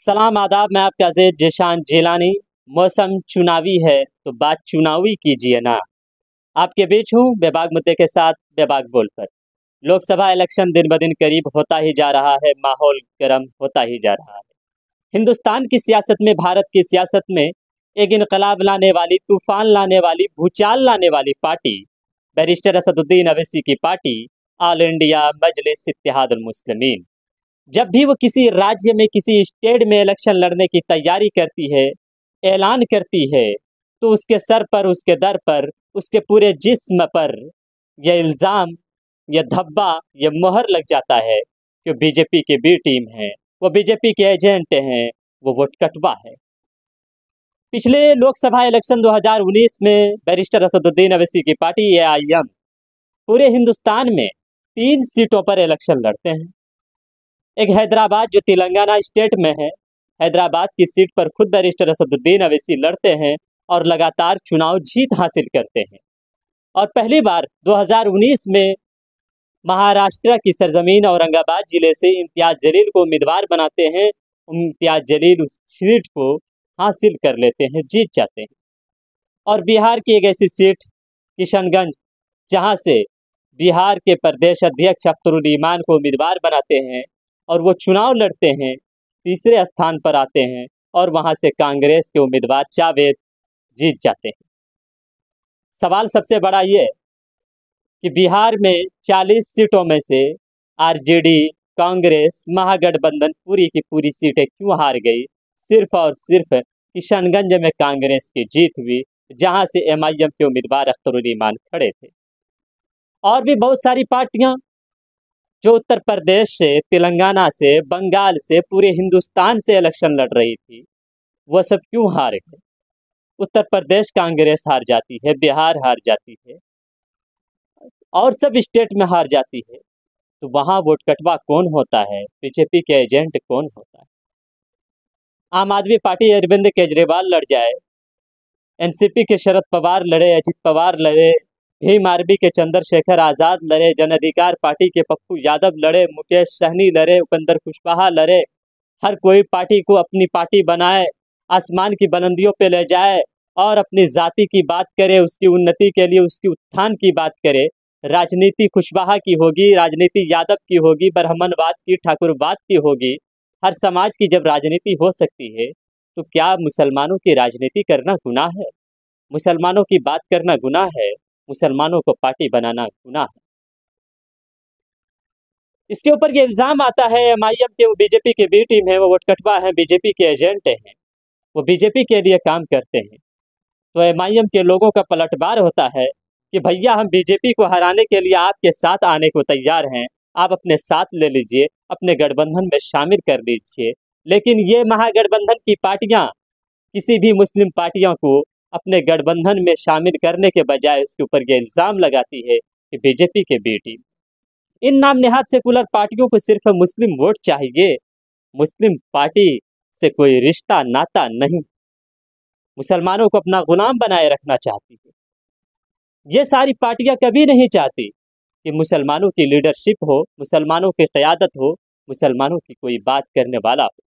सलाम आदाब, मैं आपका अज़ीज़ ज़ीशान जिलानी। मौसम चुनावी है तो बात चुनावी कीजिए ना। आपके बीच हूँ बेबाक मुद्दे के साथ बेबाक बोल पर। लोकसभा इलेक्शन दिन ब दिन करीब होता ही जा रहा है, माहौल गर्म होता ही जा रहा है। हिंदुस्तान की सियासत में, भारत की सियासत में एक इनकलाब लाने वाली, तूफान लाने वाली, भूचाल लाने वाली पार्टी बैरिस्टर असदुद्दीन अवैसी की पार्टी ऑल इंडिया मजलिस इत्तेहादुल मुस्लिमीन जब भी वो किसी राज्य में, किसी स्टेट में इलेक्शन लड़ने की तैयारी करती है, ऐलान करती है, तो उसके सर पर, उसके दर पर, उसके पूरे जिस्म पर यह इल्ज़ाम, यह धब्बा, यह मोहर लग जाता है कि बीजेपी की बी टीम है, वो बीजेपी के एजेंट हैं, वो वोट कटवा है। पिछले लोकसभा इलेक्शन 2019 में बैरिस्टर असदुद्दीन अवैसी की पार्टी AIM पूरे हिंदुस्तान में 3 सीटों पर इलेक्शन लड़ते हैं। एक हैदराबाद जो तेलंगाना स्टेट में है, हैदराबाद की सीट पर खुद बैरिस्टर असदुद्दीन अवैसी लड़ते हैं और लगातार चुनाव जीत हासिल करते हैं। और पहली बार 2019 में महाराष्ट्र की सरजमीन औरंगाबाद जिले से इम्तियाज जलील को उम्मीदवार बनाते हैं। इम्तियाज जलील उस सीट को हासिल कर लेते हैं, जीत जाते हैं। और बिहार की एक ऐसी सीट किशनगंज, जहां से बिहार के प्रदेश अध्यक्ष अख्तरुल ईमान को उम्मीदवार बनाते हैं और वो चुनाव लड़ते हैं, तीसरे स्थान पर आते हैं और वहां से कांग्रेस के उम्मीदवार जावेद जीत जाते हैं। सवाल सबसे बड़ा ये कि बिहार में 40 सीटों में से RJD, कांग्रेस, महागठबंधन पूरी की पूरी सीटें क्यों हार गई? सिर्फ और सिर्फ किशनगंज में कांग्रेस की जीत हुई, जहां से MIM के उम्मीदवार अख्तरुल ईमान खड़े थे। और भी बहुत सारी पार्टियां जो उत्तर प्रदेश से, तेलंगाना से, बंगाल से, पूरे हिंदुस्तान से इलेक्शन लड़ रही थी, वो सब क्यों हार गए? उत्तर प्रदेश कांग्रेस हार जाती है, बिहार हार जाती है और सब स्टेट में हार जाती है, तो वहां वोट कटवा कौन होता है? बीजेपी के एजेंट कौन होता है? आम आदमी पार्टी अरविंद केजरीवाल लड़ जाए, NCP के शरद पवार लड़े, अजित पवार लड़े, भीम आर्मी के चंद्रशेखर आज़ाद लड़े, जन अधिकार पार्टी के पप्पू यादव लड़े, मुकेश सहनी लड़े, उपेंद्र कुशवाहा लड़े, हर कोई पार्टी को अपनी पार्टी बनाए, आसमान की बुलंदियों पे ले जाए और अपनी जाति की बात करे, उसकी उन्नति के लिए, उसकी उत्थान की बात करे। राजनीति कुशवाहा की होगी, राजनीति यादव की होगी, ब्राह्मणवाद की, ठाकुरवाद की होगी। हर समाज की जब राजनीति हो सकती है, तो क्या मुसलमानों की राजनीति करना गुनाह है? मुसलमानों की बात करना गुनाह है? मुसलमानों को पार्टी बनाना गुनाह है? इसके ऊपर ये इल्ज़ाम आता है MIM के, वो बीजेपी के बी टीम है, वो वोट कटवा है, बीजेपी के एजेंट हैं, वो बीजेपी के लिए काम करते हैं। तो MIM के लोगों का पलटवार होता है कि भैया हम बीजेपी को हराने के लिए आपके साथ आने को तैयार हैं, आप अपने साथ ले लीजिए, अपने गठबंधन में शामिल कर लीजिए। लेकिन ये महागठबंधन की पार्टियां किसी भी मुस्लिम पार्टियों को अपने गठबंधन में शामिल करने के बजाय उसके ऊपर ये इल्ज़ाम लगाती है कि बीजेपी के बी टीम। इन नाम नेहाद सेकुलर पार्टियों को सिर्फ मुस्लिम वोट चाहिए, मुस्लिम पार्टी से कोई रिश्ता नाता नहीं, मुसलमानों को अपना गुलाम बनाए रखना चाहती है। ये सारी पार्टियां कभी नहीं चाहती कि मुसलमानों की लीडरशिप हो, मुसलमानों की क़यादत हो, मुसलमानों की कोई बात करने वाला हो।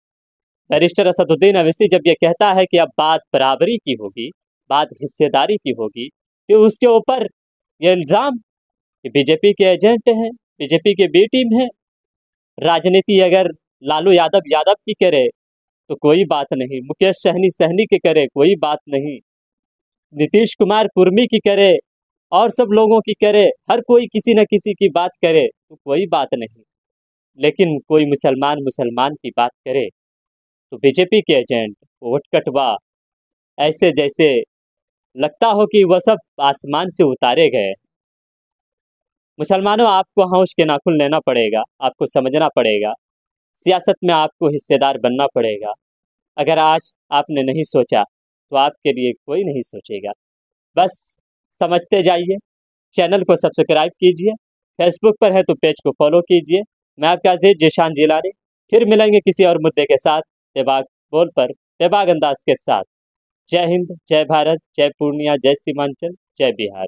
बैरिस्टर असदुद्दीन अवैसी जब ये कहता है कि अब बात बराबरी की होगी, बात हिस्सेदारी की होगी, तो उसके ऊपर ये इल्ज़ाम कि बीजेपी के एजेंट हैं, बीजेपी के बी टीम है। राजनीति अगर लालू यादव यादव की करे तो कोई बात नहीं, मुकेश सहनी सहनी की करे कोई बात नहीं, नीतीश कुमार कुर्मी की करे और सब लोगों की करे, हर कोई किसी न किसी की बात करे तो कोई बात नहीं। लेकिन कोई मुसलमान मुसलमान की बात करे तो बीजेपी के एजेंट वोट कटवा, ऐसे जैसे लगता हो कि वह सब आसमान से उतारे गए। मुसलमानों, आपको होश के नाखून लेना पड़ेगा, आपको समझना पड़ेगा, सियासत में आपको हिस्सेदार बनना पड़ेगा। अगर आज आपने नहीं सोचा तो आपके लिए कोई नहीं सोचेगा। बस समझते जाइए, चैनल को सब्सक्राइब कीजिए, फेसबुक पर है तो पेज को फॉलो कीजिए। मैं आपका अज़ीज़ ज़ीशान जिलानी, फिर मिलेंगे किसी और मुद्दे के साथ, बेबाक बोल पर बेबाक अंदाज के साथ। जय हिंद, जय भारत, जय पूर्णिया, जय सीमांचल, जय बिहार।